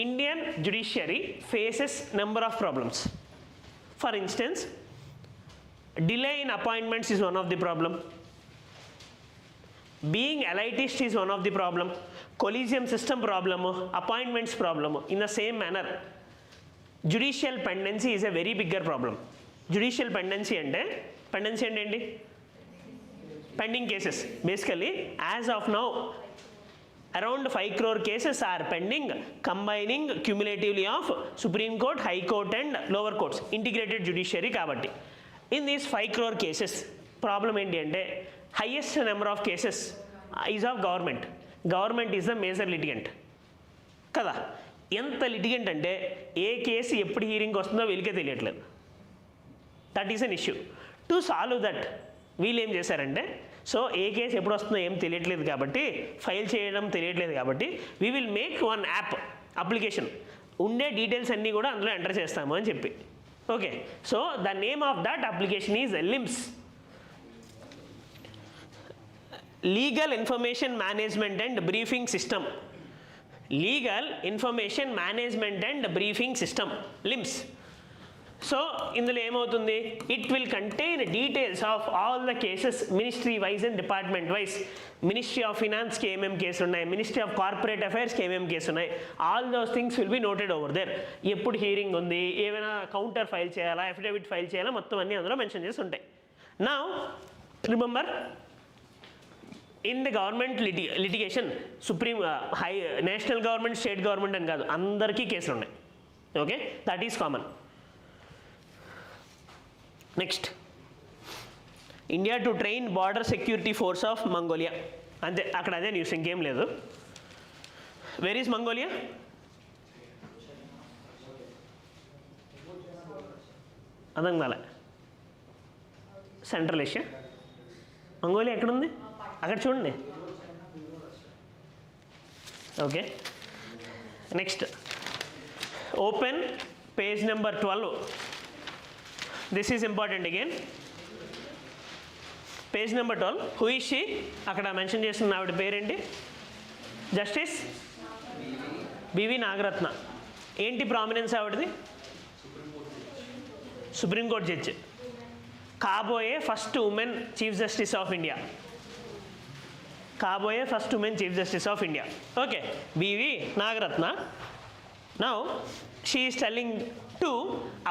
Indian judiciary faces number of problems. For instance, delay in appointments is one of the problem. Being elitist is one of the problem. Collegium system problem, appointments problem. In the same manner, judicial pendency is a very bigger problem. Judicial pendency ante enti? Pending cases. Basically, as of now, around 5 crore cases are pending, combining cumulatively of Supreme Court, High Court and lower courts, integrated judiciary kabatti. In these 5 crore cases, problem ఏంటి అంటే highest number of cases is of government. Government is the major litigant కదా. ఎంత litigant అంటే ఏ case ఎప్పుడు hearing వస్తుందో వీళ్ళకే తెలియట్లేదు. That is an issue. To solve that వీళ్ళు ఏం చేశారంటే, సో ఏ కేసు ఎప్పుడు వస్తుందో ఏం తెలియట్లేదు కాబట్టి, ఫైల్ చేయడం తెలియట్లేదు కాబట్టి, we will make one app application, ఉండే డీటెయిల్స్ అన్నీ కూడా అందులో ఎంటర్ చేస్తాము అని చెప్పి. Okay, so the name of that application is LIMS, Legal Information Management and Briefing System. Legal Information Management and Briefing System, LIMS. So ఇందులో ఏమవుతుంది, it will contain details of all the cases ministry wise and department wise. Ministry of Finance కి ఏమేం కేసులు ఉన్నాయి, Ministry of Corporate Affairs కి ఏమేం case ఉన్నాయి, all those things will be noted over there. ఎప్పుడు హీరింగ్ ఉంది, ఏమైనా కౌంటర్ ఫైల్ చేయాలా, అఫిడవిట్ ఫైల్ చేయాలా, మొత్తం అన్నీ అందులో మెన్షన్ చేసి ఉంటాయి. Now remember, in the government litigation, supreme national government, state government అని కాదు, అందరికీ కేసులు ఉన్నాయి. Okay, that is common. Next, India to train border security force of Mongolia. అంతే, అక్కడ అదే న్యూస్, ఇంకేం లేదు. Where is Mongolia? అర్థం కాలే. Central Asia. మంగోలియా ఎక్కడుంది? అక్కడ చూడండి. Okay, next open page number 12. This is important again. Page number 12. Who is she? అక్కడ మెన్షన్ చేస్తున్న ఆవిడ పేరేంటి? జస్టిస్ బివి నాగరత్న. ఏంటి ప్రామినెన్స్ ఆవిడది? సుప్రీంకోర్టు జడ్జి, కాబోయే first women chief justice of India. కాబోయే first women chief justice of India. Okay, BV Nagarathna. Now she is telling to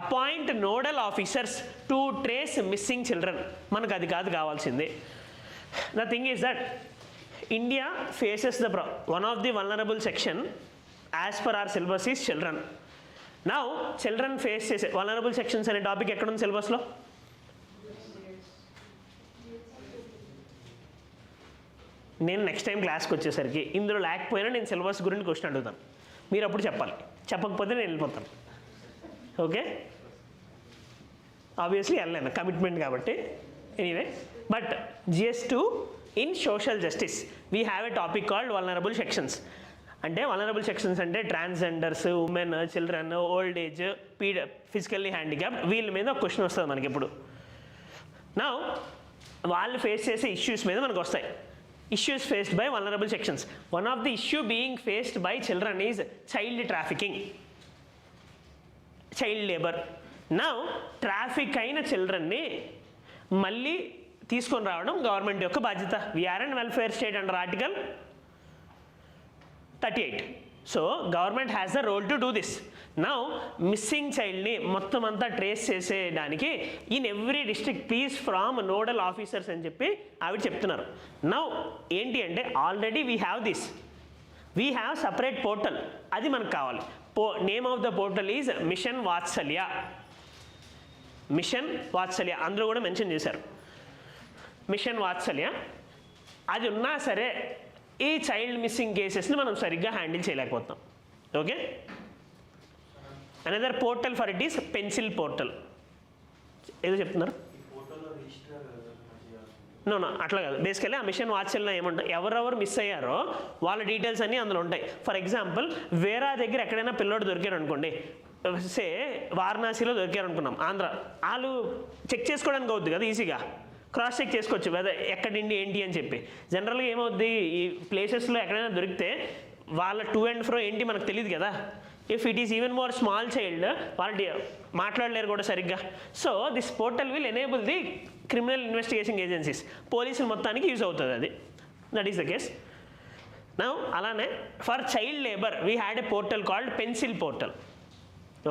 appoint nodal officers to trace missing children. మనకు అది కాదు కావాల్సింది. The thing is that India faces the one of the vulnerable section as per our syllabus is children. Now children face చేసే vulnerable sections అనే topic ఎక్కడుంది సిలబస్లో? నేను next time క్లాస్కి వచ్చేసరికి ఇందులో లేకపోయినా నేను సిలబస్ గురించి క్వశ్చన్ అడుగుతాను, మీరు అప్పుడు చెప్పాలి. చెప్పకపోతే నేను వెళ్ళిపోతాను. ఓకే, ఆబ్వియస్లీ వెళ్ళలేను, కమిట్మెంట్ కాబట్టి. Anyway, but GS2 in social justice we have a topic called vulnerable sections. అంటే వల్నరబుల్ సెక్షన్స్ అంటే transgenders, women, children, old age, physically handicapped, వీళ్ళ మీద ఒక క్వశ్చన్ వస్తుంది మనకి ఇప్పుడు. నా వాళ్ళు ఫేస్ చేసే ఇష్యూస్ మీద మనకు వస్తాయి. Issues faced by vulnerable sections. One of the issue being faced by children is child trafficking, child labor. Now traffic అయిన చిల్డ్రన్ని మళ్ళీ తీసుకొని రావడం గవర్నమెంట్ యొక్క బాధ్యత. We are and welfare state under article 38. So government has the role to do this. Now missing చైల్డ్ని మొత్తం అంతా trace చేసేయడానికి in every district please from nodal officers అని చెప్పి ఆవిడ చెప్తున్నారు. నౌ ఏంటి అంటే already we have this, we have separate portal, అది మనకు కావాలి. Name of the portal is mission Vatsalya. Mission Vatsalya అందరూ కూడా మెన్షన్ చేశారు. మిషన్ వాత్సల్య అది ఉన్నా సరే ఈ చైల్డ్ మిస్సింగ్ కేసెస్ని మనం సరిగ్గా హ్యాండిల్ చేయలేకపోతాం. Okay, another portal for it is pencil portal. ఏదో చెప్తున్నారు? నో అట్లా కాదు. బేసికల్లీ ఆ మిషన్ వాత్సల్యంలో ఏముంటాయి, ఎవరెవరు మిస్ అయ్యారో వాళ్ళ డీటెయిల్స్ అన్నీ అందులో ఉంటాయి. ఫర్ ఎగ్జాంపుల్ వేరే దగ్గర ఎక్కడైనా పిల్లోడు దొరికారు అనుకోండి, సే వారణాసిలో దొరికారు అనుకున్నాం, ఆంధ్ర, వాళ్ళు చెక్ చేసుకోవడానికి అవుద్ది కదా, ఈజీగా క్రాస్ చెక్ చేసుకోవచ్చు వెదర్ ఎక్కడిండి ఏంటి అని చెప్పి. జనరల్గా ఏమవుద్ది, ఈ ప్లేసెస్లో ఎక్కడైనా దొరికితే వాళ్ళ టు అండ్ ఫ్రో ఏంటి మనకు తెలియదు కదా. If it is even more small child వాళ్ళు మాట్లాడలేరు కూడా సరిగ్గా. So this portal will enable the criminal investigation agencies, పోలీసులు మొత్తానికి యూజ్ అవుతుంది అది. That is the case. Now అలానే for child labour we had a portal called pencil portal.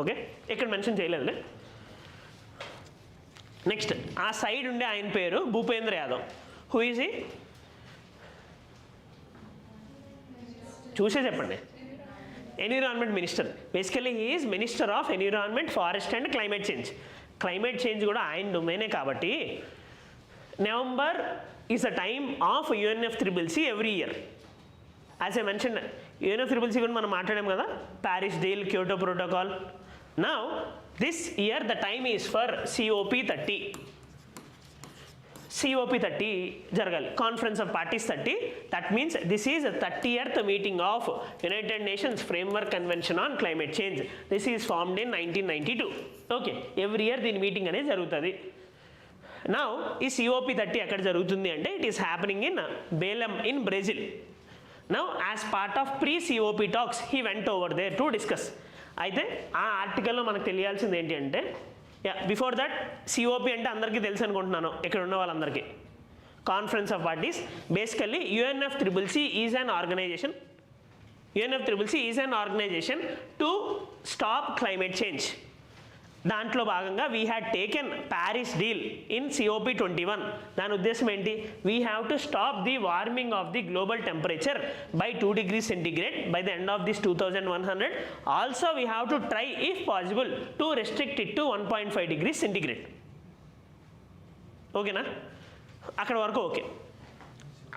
Okay, ఇక్కడ మెన్షన్ చేయలేదులే. నెక్స్ట్ ఆ సైడ్ ఉండే ఆయన పేరు Bhupendra Yadav. Who is he? చూసే చెప్పండి. Environment minister. Basically he is minister of environment, forest and climate change. Climate change కూడా ఆయన డొమైనే కాబట్టి November is the time of UNFCCC every year. As I mention UNFCCC గురించి మనం మాట్లాడాం కదా, Paris deal, Kyoto protocol. Now this year the time is for COP30. COP30 జరగాలి, conference of parties 30. That means this is 30th meeting of United nations framework convention on climate change. This is formed in 1992. Okay, every year దీని meeting అనేది జరుగుతుంది. Now ఈ COP30 ఎక్కడ జరుగుతుంది అంటే it is happening in Belem in Brazil. Now as part of pre-COP talks he went over there to discuss. అయితే ఆ ఆర్టికల్లో మనకు తెలియాల్సింది ఏంటి అంటే, బిఫోర్ దట్ COP అంటే అందరికీ తెలుసు అనుకుంటున్నాను ఇక్కడ ఉన్న వాళ్ళందరికీ. Conference of parties basically UNFCCC is an organisation. UNFCCC is an organisation to stop climate change. దాంట్లో భాగంగా we had taken Paris deal in COP21. దాని ఉద్దేశం ఏంటి, we have to stop the warming of the global temperature by 2 degrees centigrade by the end of this 2100. Also we have to try if possible to restrict it to 1.5 degrees centigrade. ఓకేనా, అక్కడ వరకు okay.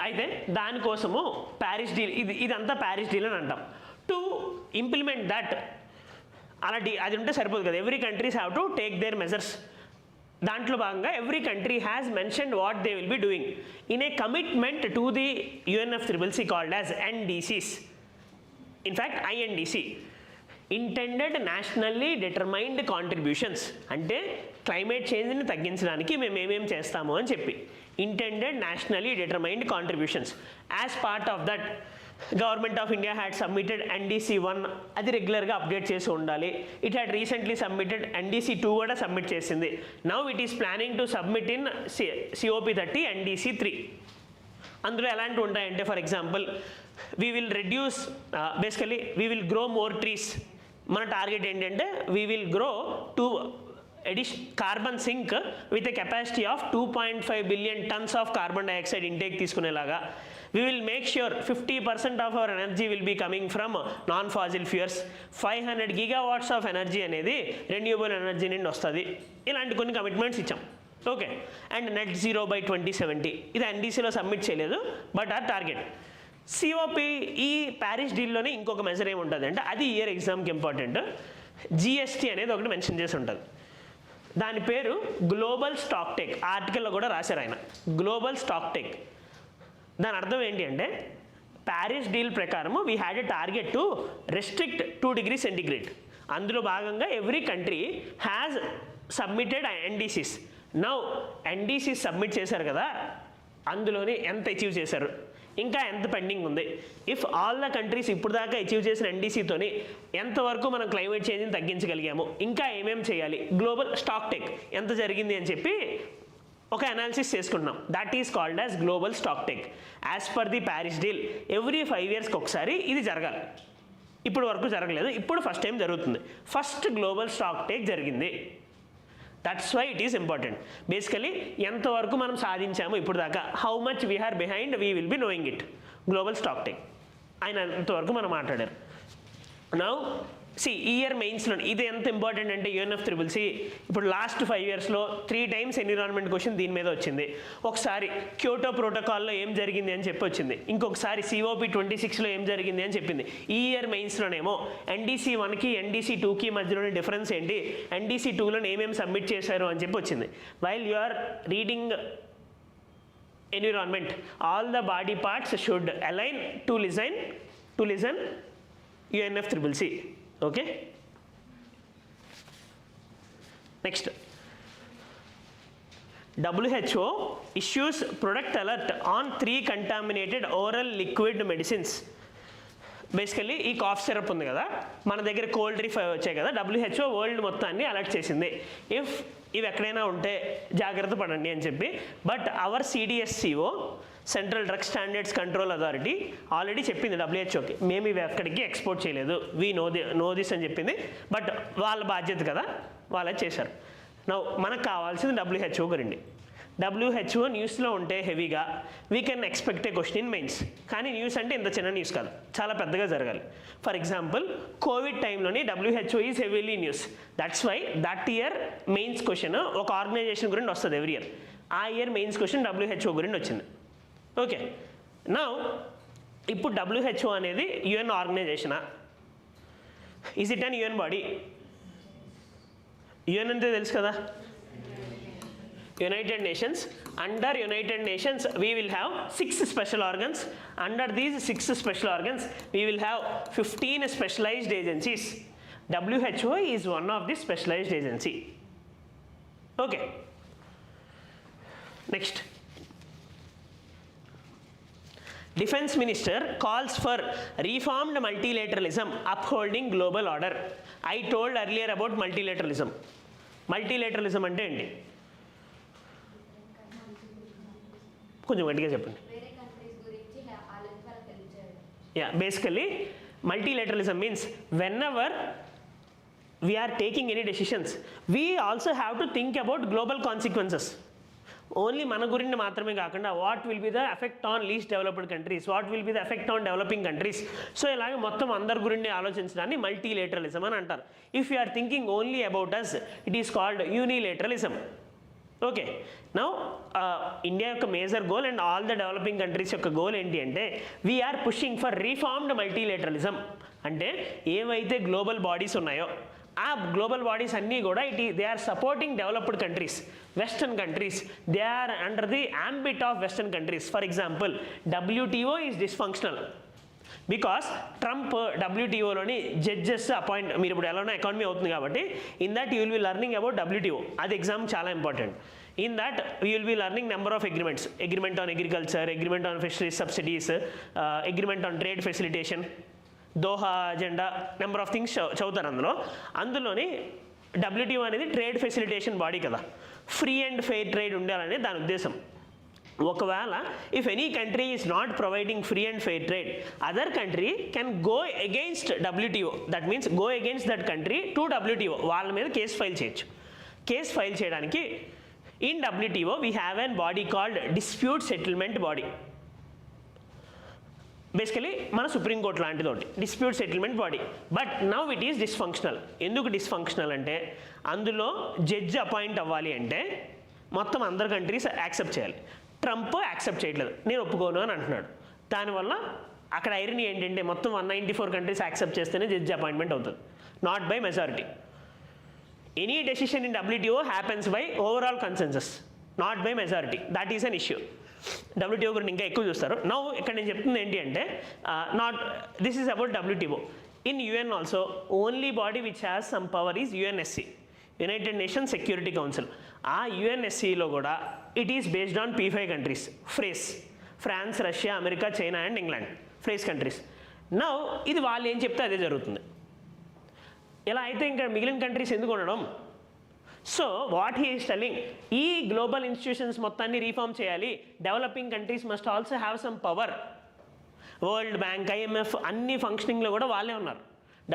అయితే దానికోసము Paris deal, ఇదంతా Paris deal అని అంటాం. To implement that అలా అది ఉంటే సరిపోదు కదా, every countries have to take their measures. దాంట్లో భాగంగా every country has mentioned what they will be doing in a commitment to the UNFCCC called as NDCs. In fact INDC, intended nationally determined contributions, అంటే climate చేంజ్ని తగ్గించడానికి మేము ఏమేమి చేస్తాము అని చెప్పి intended nationally determined contributions. As part of that government of India had submitted NDC 1, అది రెగ్యులర్గా update చేసి ఉండాలి. It had recently submitted NDC 2 కూడా సబ్మిట్ చేసింది. Now it is planning to submit in COP30 NDC 3. అందులో ఎలాంటివి ఉంటాయంటే, for example we will reduce, basically we will grow more trees. మన టార్గెట్ ఏంటంటే we will grow carbon sink with a capacity of 2.5 billion tons of carbon dioxide intake తీసుకునేలాగా. We will make sure 50% of our energy will be coming from non-fossil fuels. 500 gigawatts of energy అనేది renewable energy నుండి వస్తుంది. ఇలాంటి కొన్ని commitments ఇచ్చాం. Okay, and net zero by 2070, ఇది NDCలో submit చేయలేదు, but ఆ టార్గెట్. COP ఈ ప్యారిస్ డీల్లోనే ఇంకొక మెజర్ ఏమి ఉంటుంది అంటే, అది ఇయర్ ఎగ్జామ్కి ఇంపార్టెంట్, GST అనేది ఒకటి మెన్షన్ చేసి ఉంటుంది. దాని పేరు గ్లోబల్ స్టాక్ టేక్. ఆర్టికల్లో కూడా రాశారు ఆయన, గ్లోబల్ స్టాక్ టేక్. దాని అర్థం ఏంటి అంటే, ప్యారిస్ డీల్ ప్రకారము we had a target to restrict 2 degrees centigrade. అందులో భాగంగా every country has submitted NDCs. Now NDCs submit చేశారు కదా, అందులోని ఎంత అచీవ్ చేశారు, ఇంకా ఎంత పెండింగ్ ఉంది. ఇఫ్ ఆల్ ద కంట్రీస్ ఇప్పుడు దాకా అచీవ్ చేసిన NDCతోని ఎంతవరకు మనం క్లైమేట్ చేంజ్ని తగ్గించగలిగాము, ఇంకా ఏమేమి చేయాలి, గ్లోబల్ స్టాక్ టేక్ ఎంత జరిగింది అని చెప్పి ఒక అనాలిసిస్ చేసుకుంటున్నాం. That is called as global stock take. As per the Paris deal every 5 yearsకి ఒకసారి ఇది జరగాలి. ఇప్పుడు వరకు జరగలేదు, ఇప్పుడు ఫస్ట్ టైం జరుగుతుంది. ఫస్ట్ గ్లోబల్ స్టాక్ టేక్ జరిగింది. That's why it is important. Basically ఎంతవరకు మనం సాధించాము ఇప్పుడు దాకా, how much we are behind, we will be knowing it. Global stock take ఆయన అంతవరకు మనం మాట్లాడారు. నౌ ఈ ఇయర్ మెయిన్స్లో ఇది ఎంత ఇంపార్టెంట్ అంటే, UNFCCC ఇప్పుడు లాస్ట్ 5 yearsలో 3 times ఎన్విరాన్మెంట్ క్వశ్చన్ దీని మీద వచ్చింది. ఒకసారి క్యోటో ప్రోటోకాల్లో ఏం జరిగింది అని చెప్పి వచ్చింది, ఇంకొకసారి COP26లో ఏం జరిగింది అని చెప్పింది. ఈ ఇయర్ మెయిన్స్లోనేమో NDC 1కి NDC 2కి మధ్యలోని డిఫరెన్స్ ఏంటి, NDC 2లో ఏమేమి సబ్మిట్ చేశారు అని చెప్పి వచ్చింది. While you are reading environment, all the body parts should align to listen UNFCCC. Okay, next, WHO issues product alert on 3 contaminated oral liquid medicines. Basically ఈ కాఫ్ సిరప్ ఉంది కదా, మన దగ్గర కోల్డ్ రిఫ్ వచ్చాయి కదా, WHO వరల్డ్ మొత్తాన్ని alert చేసింది, if ఇవి ఎక్కడైనా ఉంటే జాగ్రత్త పడండి అని చెప్పి. But our CDSCO, central drug standards control authority, already చెప్పింది WHOకి, మేము ఇవి ఎక్కడికి ఎక్స్పోర్ట్ చేయలేదు, వీ నో దిస్ అని చెప్పింది. బట్ వాళ్ళ బాధ్యత కదా, వాళ్ళే చేశారు. మనకు కావాల్సింది WHO గురించి. WHO న్యూస్లో ఉంటే హెవీగా we can expect a question in mains. కానీ న్యూస్ అంటే ఇంత చిన్న న్యూస్ కాదు, చాలా పెద్దగా జరగాలి. ఫర్ ఎగ్జాంపుల్ కోవిడ్ టైంలోని WHO is heavily news. That's why that year mains question ఒక ఆర్గనైజేషన్ గురించి వస్తుంది ఎవ్రీ ఇయర్. ఆ ఇయర్ మెయిన్స్ క్వశ్చన్ WHO గురించి వచ్చింది. ఓకే, నౌ ఇప్పుడు WHO అనేది UN ఆర్గనైజేషనా, is it an UN body? UN అంటే తెలుసు కదా, United Nations. Under United Nations we will have 6 special organs. Under these 6 special organs we will have 15 specialized agencies. WHO is one of the specialized agency. Okay, next, Defense Minister calls for reformed multilateralism upholding global order. I told earlier about multilateralism. Multilateralism అంటే ఏంటి కొంచెం గట్టిగా చెప్పండి. Basically multilateralism means whenever we are taking any decisions we also have to think about global consequences. Only మన గురించి మాత్రమే కాకుండా what will be the effect on least developed countries, what will be the effect on developing countries. So ఇలాగే మొత్తం అందరి గురించి ఆలోచించడాన్ని multilateralism అని అంటారు. If you are thinking only about us it is called unilateralism. Okay, now India యొక్క major goal and all the developing countries యొక్క goal ఏంటి అంటే we are pushing for reformed multilateralism. అంటే ఏవైతే గ్లోబల్ బాడీస్ ఉన్నాయో ఆ గ్లోబల్ బాడీస్ అన్నీ కూడా they are supporting developed countries. Western countries, they are under the ambit of Western countries. For example, WTO is dysfunctional because Trump WTOలోని judges appoint, మీరు ఇప్పుడు ఎలానో ఎకానమీ అవుతుంది కాబట్టి in that you will be learning about WTO. అది exam చాలా important. In that you will be learning number of agreements, agreement on agriculture, agreement on fisheries subsidies, agreement on trade facilitation, Doha agenda, number of things చదువుతారు అందులోని WTO అనేది trade facilitation body కదా, free and fair trade ఉండాలనే దాని ఉద్దేశం. ఒకవేళ if any country is not providing free and fair trade, other country can go against WTO, that means go against that country to WTO, వాళ్ళ మీద case file చేయొచ్చు. Case file చేయడానికి in WTO we have a body called dispute settlement body. Basically మన supreme court లాంటిది ఒకటి dispute settlement body. But now it is dysfunctional. ఎందుకు dysfunctional అంటే అందులో జడ్జి అపాయింట్ అవ్వాలి అంటే మొత్తం అందరు కంట్రీస్ యాక్సెప్ట్ చేయాలి. ట్రంప్ యాక్సెప్ట్ చేయట్లేదు, నేను ఒప్పుకోను అని అంటున్నాడు. దానివల్ల అక్కడ ఐరనీ ఏంటంటే మొత్తం 194 కంట్రీస్ యాక్సెప్ట్ చేస్తేనే జడ్జి అపాయింట్మెంట్ అవుతుంది, not by majority. Any decision in WTO happens by overall consensus, not by majority. That is an issue. WTO గురించి ఇంకా ఎక్కువ చూస్తారు. నౌ ఇక్కడ నేను చెప్తుంది ఏంటి అంటే this is about WTO. In UN also only body which has some power is UNSC, United Nations Security Council. ఆ UNSCలో కూడా it is based on P5 countries, phrase, France, Russia, America, China and England, phrase countries. Now ఇది వాళ్ళు ఏం చెప్తే అదే జరుగుతుంది. ఇలా అయితే ఇంకా మిగిలిన కంట్రీస్ ఎందుకు ఉండడం? So what he is telling, ఈ గ్లోబల్ ఇన్స్టిట్యూషన్స్ మొత్తాన్ని రీఫార్మ్ చేయాలి. Developing countries must also have some power. World bank, IMF అన్ని ఫంక్షనింగ్లో కూడా వాళ్ళే ఉన్నారు,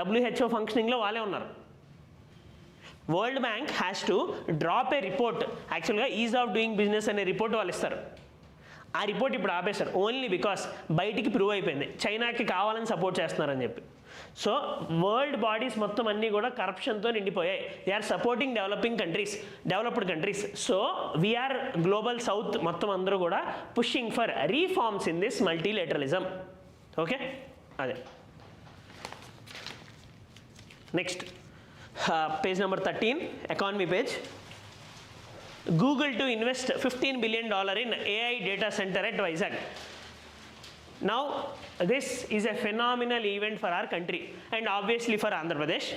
WHO ఫంక్షనింగ్లో వాళ్ళే ఉన్నారు. World bank has to drop A report, యాక్చువల్గా ఈజ్ ఆఫ్ డూయింగ్ బిజినెస్ అనే రిపోర్ట్ వాళ్ళు ఇస్తారు. ఆ రిపోర్ట్ ఇప్పుడు ఆపేశారు ఓన్లీ బికాస్ బయటికి ప్రూవ్ అయిపోయింది చైనాకి కావాలని సపోర్ట్ చేస్తున్నారని చెప్పి. సో వరల్డ్ బాడీస్ మొత్తం అన్నీ కూడా కరప్షన్తో నిండిపోయాయి. They are supporting developing countries, developed countries. So we are global south మొత్తం అందరూ కూడా pushing for reforms in this multilateralism. Okay, అదే next page number 13, economy page. Google to invest $15 billion in AI data center at Vizag. Now this is a phenomenal event for our country and obviously for Andhra Pradesh.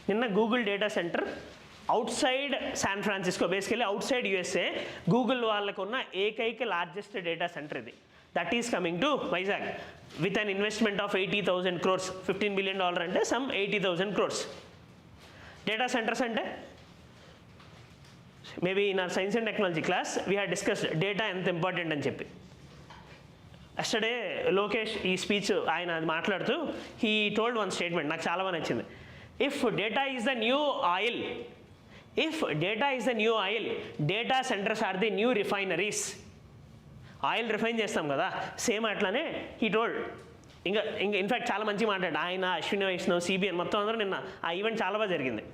Ninna Google data center outside San Francisco, basically outside USA, Google vallakunna ekaika largest data center idi. That is coming to Vizag with an investment of 80,000 crores. $15 billion ante some 80,000 crores. Data centers ante maybe in our science and technology class we had discussed data ఎంత important అని చెప్పి. Yesterday Lokesh ఈ speech ఆయన మాట్లాడుతూ he told one statement నాకు చాలా బాగా నచ్చింది. If data is the new oil, if data is the new oil, data centres are the new refineries. Oil refine చేస్తాం కదా, సేమ్ అట్లానే హీ టోల్డ్. ఇంకా ఇన్ఫ్యాక్ట్ చాలా మంచిగా మాట్లాడు ఆయన, అశ్విని వైష్ణవ్, CBN మొత్తం అందరూ నిన్న ఆ ఈవెంట్ చాలా బాగా జరిగింది.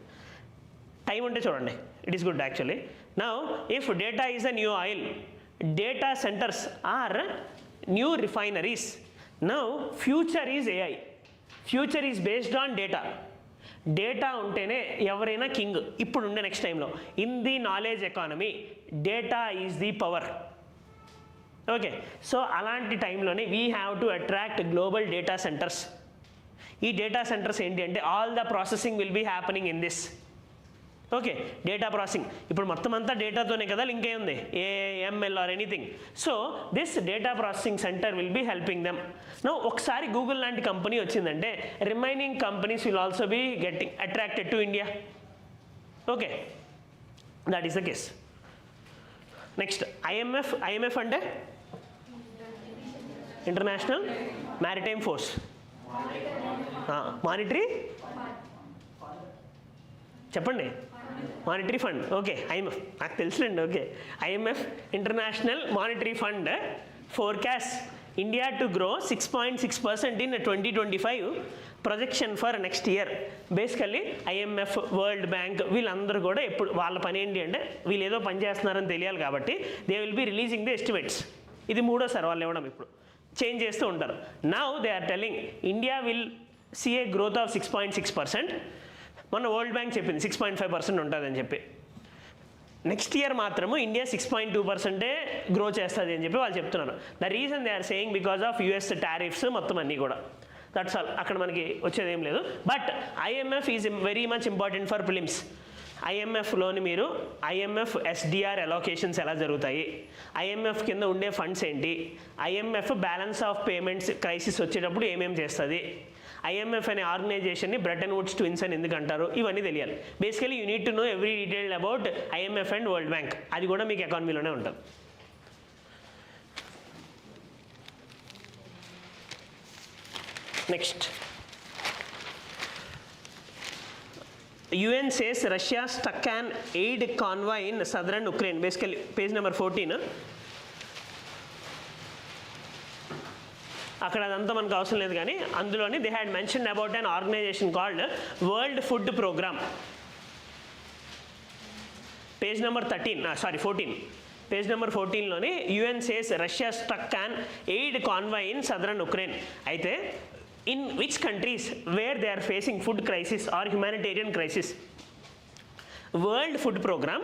టైం ఉంటే చూడండి, it is good actually. Now if data is a new oil, data centres are new refineries. Now future is AI, future is based on data. Data ఉంటేనే ఎవరైనా కింగ్ ఇప్పుడు ఉండే నెక్స్ట్ టైంలో. In the knowledge economy data is the power. Okay, so అలాంటి టైంలోనే we have to attract global data centres. ఈ data centres ఏంటి అంటే all the processing will be happening in this. Okay, data processing ఇప్పుడు మొత్తం అంతా డేటాతోనే కదా లింక్ అయి ఉంది, ML or anything. So this data processing centre will be helping them. No ఒకసారి గూగుల్ లాంటి కంపెనీ వచ్చిందంటే remaining companies will also be getting attracted to India. Okay, that is the case. Next IMF అంటే international maritime force, monetary చెప్పండి, monetary fund. Okay, IMF నాకు తెలుసులేండి. Okay, IMF international monetary fund forecast India to grow 6.6% in 2025 projection for next year. Basically IMF, world bank వీళ్ళందరూ కూడా ఎప్పుడు వాళ్ళ పని ఏంటి అంటే వీళ్ళు ఏదో పని చేస్తున్నారని తెలియాలి కాబట్టి they will be releasing the estimates. ఇది మూడోసారి వాళ్ళు ఇవ్వడం, ఇప్పుడు చేంజ్ చేస్తూ ఉంటారు. Now they are telling India will see a growth of 6.6%. మొన్న వరల్డ్ బ్యాంక్ చెప్పింది 6.5% ఉంటుందని చెప్పి. నెక్స్ట్ ఇయర్ మాత్రము ఇండియా 6.2% గ్రో చేస్తుంది అని చెప్పి వాళ్ళు చెప్తున్నారు. The reason they are saying because of US tariffs మొత్తం అన్నీ కూడా. That's all. అక్కడ మనకి వచ్చేది ఏం లేదు. But IMF is very much important for prelims. ఐఎంఎఫ్లోని మీరు ఐఎంఎఫ్ ఎస్డిఆర్ అలోకేషన్స్ ఎలా జరుగుతాయి, ఐఎంఎఫ్ కింద ఉండే ఫండ్స్ ఏంటి, IMF balance of payments crisis వచ్చేటప్పుడు ఏమేమి చేస్తుంది, ఐఎంఎఫ్ అనే ఆర్గనైజేషన్ని బ్రెటన్ వుడ్స్ ట్విన్స్ అని ఎందుకు అంటారు, ఇవన్నీ తెలియాలి. Basically you need to no every detail about IMF and world bank. అది కూడా మీకు ఎకానమీలోనే ఉంటుంది. Next, UN says Russia stuck an aid convoy in southern Ukraine. Basically, page number 14. అక్కడ అదంతా మనకు అవసరం లేదు కానీ అందులోని they had mention about an organisation called world food programme. Page number 14. Page number 14లోని UN says Russia stuck an aid convoy in southern Ukraine. అయితే in which countries where they are facing food crisis or humanitarian crisis, World Food Program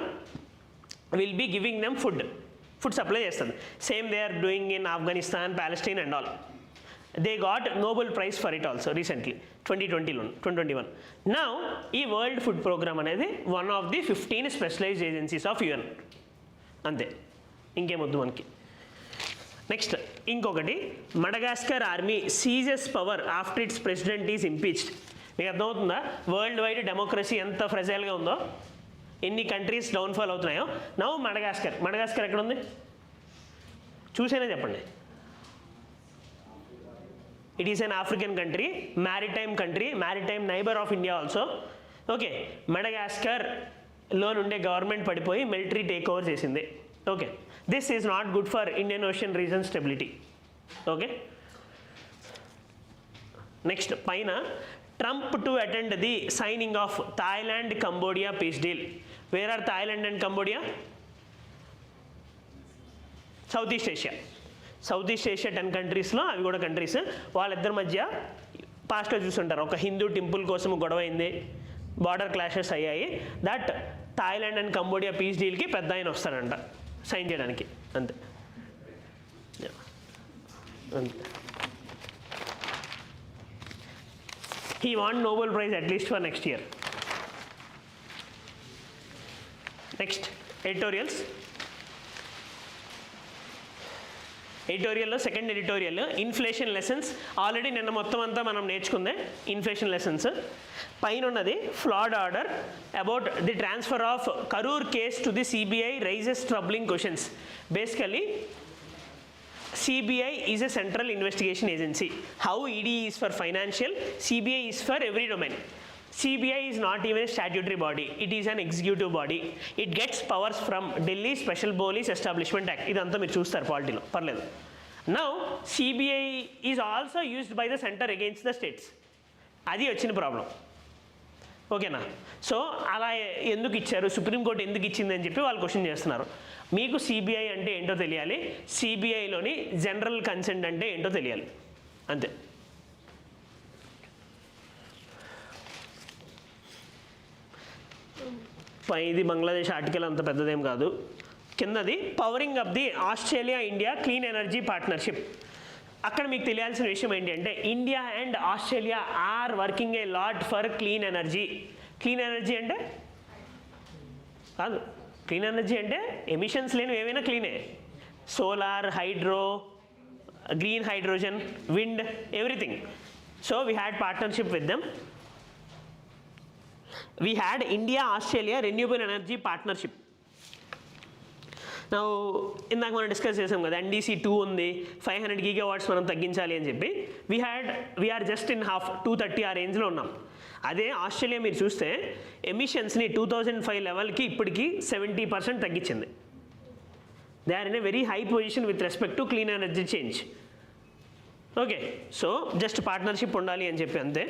will be giving them food supply chestadi. Same they are doing in Afghanistan, Palestine and all. They got Nobel Prize for it also recently, 2021. Now ee World Food Program anedi one of the 15 specialized agencies of UN. ante ingemoddu manaki. Next ఇంకొకటి, Madagascar army seizes power after its president is impeached. మీకు అర్థమవుతుందా world wide democracy ఎంత ఫ్రెజైల్గా ఉందో, ఎన్ని countries downfall అవుతున్నాయో. Now Madagascar ఎక్కడ ఉంది చూసేనే చెప్పండి. It is an African country, maritime neighbour of India also. Okay, మడగాస్కర్లో నుండే గవర్నమెంట్ పడిపోయి మిలిటరీ టేక్ ఓవర్ చేసింది. Okay, this is not good for Indian Ocean region stability. Okay, next, paina Trump to attend the signing of Thailand Cambodia peace deal. Where are Thailand and Cambodia? Southeast Asia 10 countries లో అవి కూడా countries. వాళ్ళిద్దరి మధ్య పాస్ట్లో చూస్తుంటారు, ఒక Hindu temple కోసం గొడవ అయింది, బార్డర్ క్లాషెస్ అయ్యాయి. That Thailand and Cambodia peace డీల్కి పెద్ద ఆయన వస్తాడంట సైన్ చేయడానికి. అంతే. He won Nobel Prize at least for next year. Next, editorials. ఎడిటోరియల్లో second editorial inflation lessons. Already నిన్న మొత్తం అంతా మనం నేర్చుకుందే ఇన్ఫ్లేషన్ లెసన్స్. పైన ఉన్నది flawed order about the transfer of Karur case to the CBI raises troubling questions. Basically CBI is a central investigation agency. How ED is for financial, CBI is for every domain. CBI is not even a statutory body, it is an executive body. It gets powers from Delhi Special Police Establishment Act. ఇదంతా మీరు చూస్తారు పాలిటీలో, పర్లేదు. Now CBI is also used by the center against the states. అది వచ్చిన problem. ఓకేనా? So అలా ఎందుకు ఇచ్చారు, సుప్రీంకోర్టు ఎందుకు ఇచ్చింది అని చెప్పి వాళ్ళు క్వశ్చన్ చేస్తున్నారు. మీకు సిబిఐ అంటే ఏంటో తెలియాలి, సిబిఐలోని జనరల్ కన్సెంట్ అంటే ఏంటో తెలియాలి, అంతే. ఇది బంగ్లాదేశ్ ఆర్టికల్ అంత పెద్దదేం కాదు. కిందది powering up the Australia India clean energy partnership. అక్కడ మీకు తెలియాల్సిన విషయం ఏంటి అంటే India and Australia are working a lot for clean energy. Clean energy అంటే కాదు, క్లీన్ ఎనర్జీ అంటే ఎమిషన్స్ లేని ఏవైనా క్లీనే. Solar, hydro, green hydrogen, wind, everything. So we had partnership with them. We had India Australia renewable energy partnership. నా ఇందాక మనం discuss చేసాం కదా, NDC 2 ఉంది, 500 GW మనం తగ్గించాలి అని చెప్పి. వీఆర్ జస్ట్ ఇన్ హాఫ్ 230 ఆ రేంజ్లో ఉన్నాం. అదే ఆస్ట్రేలియా మీరు చూస్తే ఎమిషన్స్ని 2005 లెవెల్కి ఇప్పటికి 70% తగ్గించింది. They are in a very high position with respect to clean energy change. Okay, so just partnership ఉండాలి అని చెప్పి అంతే.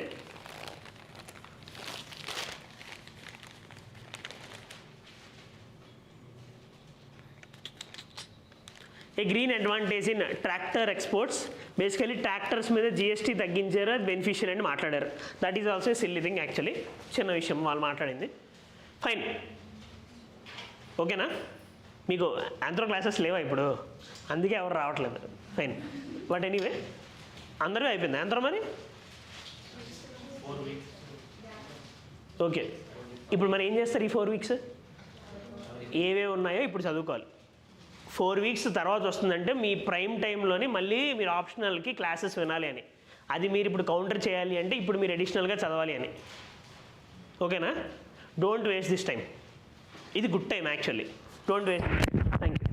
A green advantage in tractor exports. Basically tractors మీద GST తగ్గించారు, అది బెనిఫిషియల్ అని మాట్లాడారు. That is also silly thing actually, చిన్న విషయం వాళ్ళు మాట్లాడింది. ఫైన్. ఓకేనా? మీకు ఆంథ్రో క్లాసెస్ లేవా ఇప్పుడు? అందుకే ఎవరు రావట్లేదు. ఫైన్. బట్ ఎనీవే అందరూ అయిపోయింది ఆంథ్రో మరి. ఓకే, ఇప్పుడు మరి ఏం చేస్తారు ఈ 4 వీక్స్? ఏవే ఉన్నాయో ఇప్పుడు చదువుకోవాలి. 4 వీక్స్ తర్వాత వస్తుందంటే మీ ప్రైమ్ టైంలోని మళ్ళీ మీరు ఆప్షనల్కి క్లాసెస్ వినాలి అని. అది మీరు ఇప్పుడు కౌంటర్ చేయాలి అంటే ఇప్పుడు మీరు అడిషనల్గా చదవాలి అని. ఓకేనా? Don't waste this time. ఇది good time actually. Don't waste. Thank you.